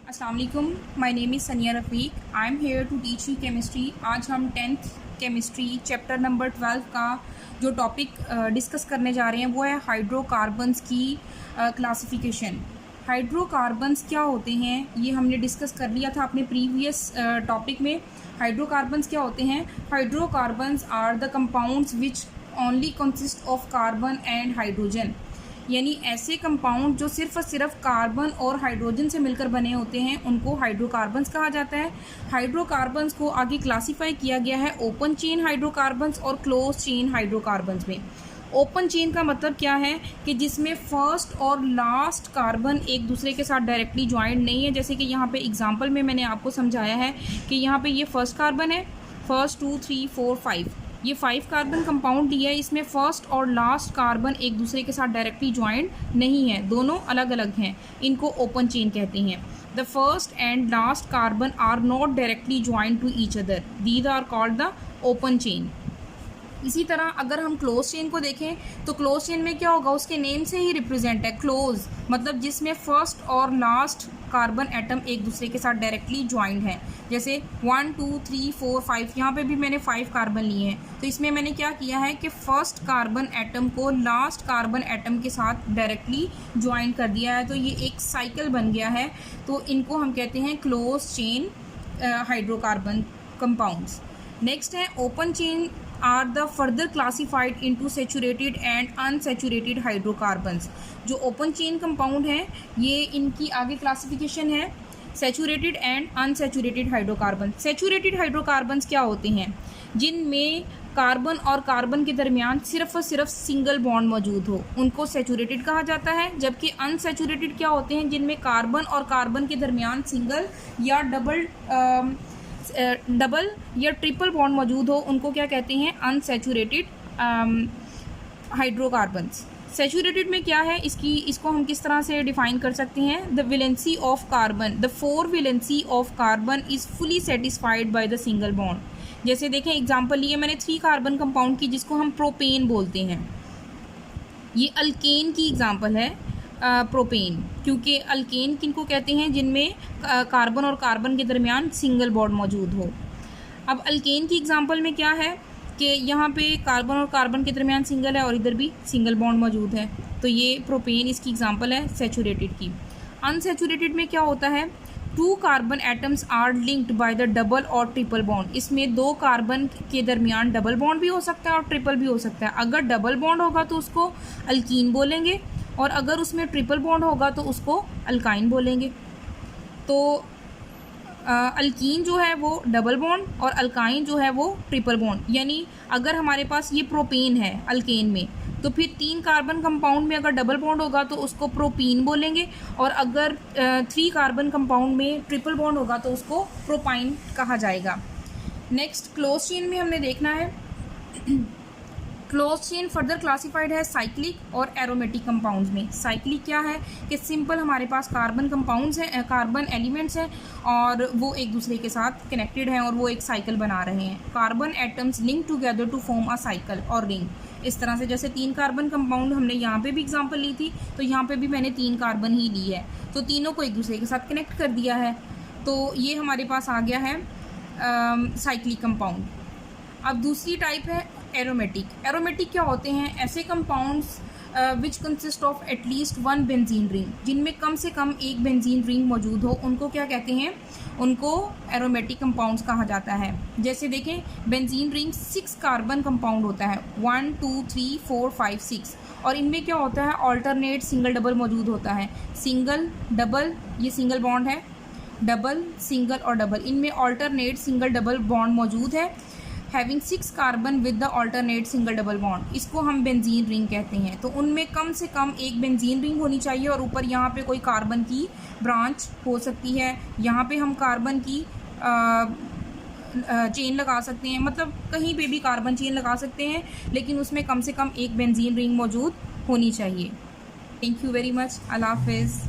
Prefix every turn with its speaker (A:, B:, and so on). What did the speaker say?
A: अस्सलाम वालेकुम, my name is Sania Rafiq. I am here to teach you chemistry. आज हम 10th केमिस्ट्री चैप्टर नंबर 12 का जो टॉपिक डिस्कस करने जा रहे हैं वो है हाइड्रोकार्बन्स की क्लासिफिकेशन। हाइड्रोकार्बन्स क्या होते हैं ये हमने डिस्कस कर लिया था अपने प्रीवियस टॉपिक में। हाइड्रोकार्बन्स क्या होते हैं? Hydrocarbons are the compounds which only consist of carbon and hydrogen, यानी ऐसे कंपाउंड जो सिर्फ और सिर्फ कार्बन और हाइड्रोजन से मिलकर बने होते हैं उनको हाइड्रोकार्बन्स कहा जाता है। हाइड्रोकार्बन्स को आगे क्लासीफाई किया गया है ओपन चेन हाइड्रोकार्बन्स और क्लोज चेन हाइड्रोकार्बन्स में। ओपन चेन का मतलब क्या है कि जिसमें फर्स्ट और लास्ट कार्बन एक दूसरे के साथ डायरेक्टली ज्वाइंट नहीं है। जैसे कि यहाँ पे एग्जांपल में मैंने आपको समझाया है कि यहाँ पे ये फर्स्ट कार्बन है, फर्स्ट 2 3 4 5, ये 5 कार्बन कंपाउंड दिया है। इसमें फर्स्ट और लास्ट कार्बन एक दूसरे के साथ डायरेक्टली ज्वाइंट नहीं है, दोनों अलग अलग हैं। इनको ओपन चेन कहते हैं। The first and last carbon are not directly joint to each other, these are called the open chain. इसी तरह अगर हम क्लोज चेन को देखें तो क्लोज चेन में क्या होगा, उसके नेम से ही रिप्रेजेंट है क्लोज, मतलब जिसमें फर्स्ट और लास्ट कार्बन एटम एक दूसरे के साथ डायरेक्टली ज्वाइंट है। जैसे 1 2 3 4 5, यहाँ पे भी मैंने 5 कार्बन लिए हैं, तो इसमें मैंने क्या किया है कि फर्स्ट कार्बन एटम को लास्ट कार्बन एटम के साथ डायरेक्टली ज्वाइन कर दिया है, तो ये एक साइकिल बन गया है। तो इनको हम कहते हैं close chain hydrocarbon compounds. Next है open chain are the further classified into saturated and unsaturated hydrocarbons. जो ओपन चेन कंपाउंड हैं ये इनकी आगे क्लासिफिकेशन है saturated and unsaturated hydrocarbon. Saturated hydrocarbons क्या होते हैं? जिनमें कार्बन और कार्बन के दरमियान सिर्फ और सिर्फ सिंगल बॉन्ड मौजूद हो, उनको सैचुरेटेड कहा जाता है। जबकि अनसैचुरेटेड क्या होते हैं? जिनमें कार्बन और कार्बन के दरमियान सिंगल या डबल या ट्रिपल बॉन्ड मौजूद हो, उनको क्या कहते हैं? Unsaturated hydrocarbons. सैचुरेटेड में क्या है, इसको हम किस तरह से डिफाइन कर सकते हैं? The valency of carbon, the 4 valency of carbon is fully satisfied by the single bond. जैसे देखें एग्जांपल लिए मैंने 3 कार्बन कंपाउंड की जिसको हम प्रोपेन बोलते हैं। ये अल्केन की एग्जांपल है, प्रोपेन, क्योंकि अल्केन किनको कहते हैं? जिनमें कार्बन और कार्बन के दरमियान सिंगल बॉन्ड मौजूद हो। अब अल्केन की एग्जांपल में क्या है कि यहाँ पे कार्बन और कार्बन के दरमियान सिंगल है और इधर भी सिंगल बॉन्ड मौजूद है, तो ये प्रोपेन इसकी एग्जांपल है सैचुरेटेड की। अनसैचुरेटेड में क्या होता है? 2 carbon atoms are linked by the double और ट्रिपल बॉन्ड। इसमें 2 कार्बन के दरमियान डबल बॉन्ड भी हो सकता है और ट्रिपल भी हो सकता है। अगर डबल बॉन्ड होगा तो उसको अल्कीन बोलेंगे और अगर उसमें ट्रिपल बॉन्ड होगा तो उसको अल्काइन बोलेंगे। तो अल्कीन जो है वो डबल बॉन्ड और अल्काइन जो है वो ट्रिपल बॉन्ड। यानी अगर हमारे पास ये प्रोपेन है अल्केन में, तो फिर 3 कार्बन कंपाउंड में अगर डबल बॉन्ड होगा तो उसको प्रोपीन बोलेंगे, और अगर 3 कार्बन कंपाउंड में ट्रिपल बॉन्ड होगा तो उसको प्रोपाइन कहा जाएगा। नेक्स्ट क्लोज चेन में हमने देखना है क्लोज चेन फर्दर क्लासिफाइड है साइक्लिक और एरोमेटिक कंपाउंड्स में। साइक्लिक क्या है कि सिंपल हमारे पास कार्बन कंपाउंड्स हैं, कार्बन एलिमेंट्स हैं और वो एक दूसरे के साथ कनेक्टेड हैं और वो एक साइकिल बना रहे हैं। Carbon atoms link together to form a cycle और रिंग। इस तरह से जैसे 3 कार्बन कंपाउंड हमने यहाँ पे भी एग्जांपल ली थी, तो यहाँ पे भी मैंने 3 कार्बन ही ली है, तो तीनों को एक दूसरे के साथ कनेक्ट कर दिया है। तो ये हमारे पास आ गया है साइक्लिक कंपाउंड। अब दूसरी टाइप है एरोमेटिक। एरोमेटिक क्या होते हैं? ऐसे compounds which consist of at least 1 benzene ring, जिनमें कम से कम एक बेंजीन रिंग मौजूद हो, उनको क्या कहते हैं? उनको एरोमेटिक कंपाउंड्स कहा जाता है। जैसे देखें बेंजीन रिंग 6 कार्बन कंपाउंड होता है, 1 2 3 4 5 6, और इनमें क्या होता है? ऑल्टरनेट सिंगल डबल मौजूद होता है। सिंगल डबल, ये सिंगल बॉन्ड है, डबल सिंगल और डबल, इनमें ऑल्टरनेट सिंगल डबल बॉन्ड मौजूद है। Having 6 carbon with the alternate single double bond, इसको हम बेंजीन रिंग कहते हैं। तो उनमें कम से कम एक बेंजीन रिंग होनी चाहिए और ऊपर यहाँ पे कोई कार्बन की ब्रांच हो सकती है। यहाँ पे हम कार्बन की चेन लगा सकते हैं, मतलब कहीं पे भी कार्बन चेन लगा सकते हैं, लेकिन उसमें कम से कम एक बेंजीन रिंग मौजूद होनी चाहिए। Thank you very much. अल्लाह हाफिज़।